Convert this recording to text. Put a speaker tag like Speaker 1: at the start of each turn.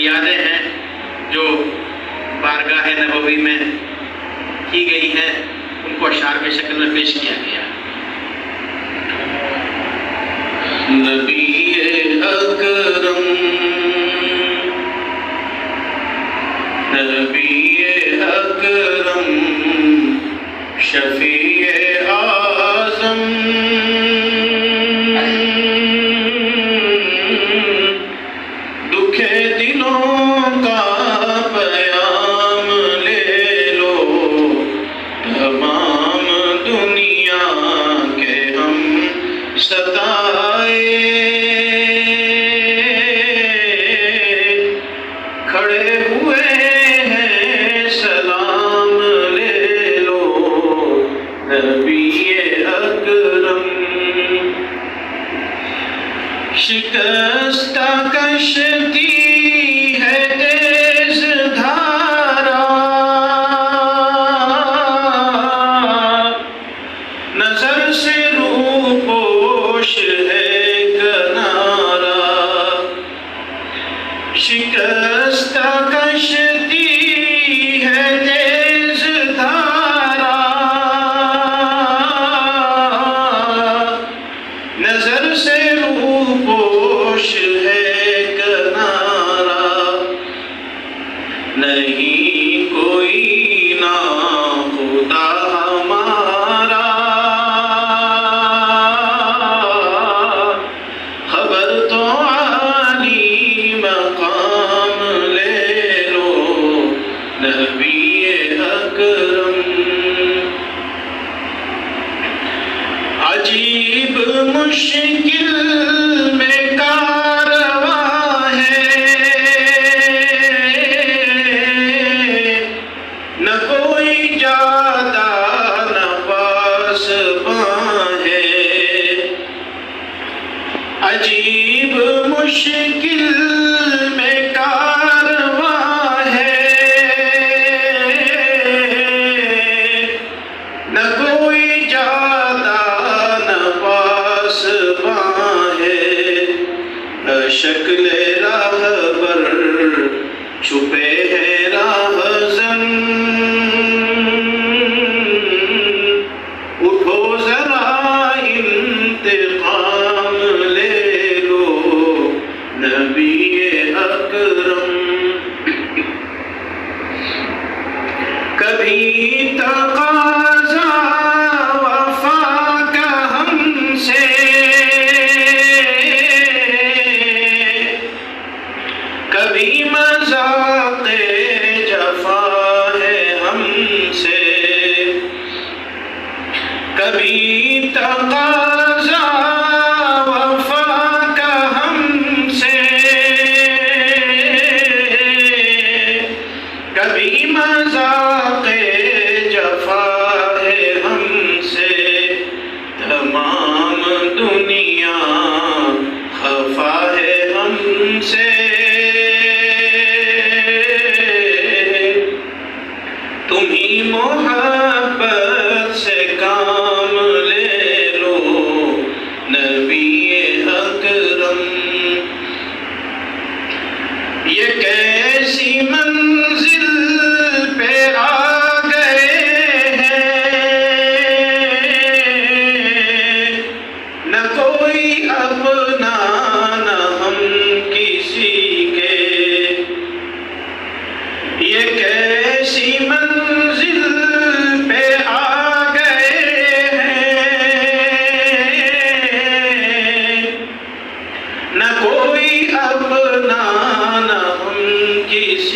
Speaker 1: یادیں ہیں جو بارگاہ نبوی میں کی گئی ہیں، ان کو اشعار کی شکل میں پیش کیا گیا۔ نبی اکرم نبی اکرم شفیع اعظم دکھے دلوں کا پیام لے لو، تمام دنیا کے ہم ستائے کھڑے ہوئے ہیں، سلام لے لو نبی اکرم۔ شکستہ کشتی ہے تیز دھارا، نظر سے روپوش ہے کنارہ۔ شکستہ کشتی ہے تیز دھارا، نظر سے روپوش ہے کنارہ۔ نہیں کوئی نا خدا ہمارا، خبر تو عالی مقام لے لو نبی اکرم۔ عجیب مشکل میں کارواں ہے، نہ کوئی جاتا نہ پاسباں ہے۔ عجیب مشکل میں کارواں ہے، نہ کوئی جاتا نہ پاسباں ہے۔ شکل راہبر چھپے ہیں راہزن، اٹھو ذرا انتقام لے لو نبی اکرم۔ کبھی تقاضا وفا کا ہم سے، کبھی مذاق جفا ہے ہم سے۔ کبھی تقاضا وفا کا ہم سے، کبھی مذاق جفا ہے ہم سے۔ تمام دنیا خفا ہے ہم سے، تمہیں محبت سے کام لے لو نبی اکرم۔ یہ کیسی منزل پہ آ گئے ہیں، نہ کوئی اپنا نہ ہم کسی کے۔ یہ کیسی منزل پہ آ گئے ہیں، نہ کوئی اپنا نہ ہم کسی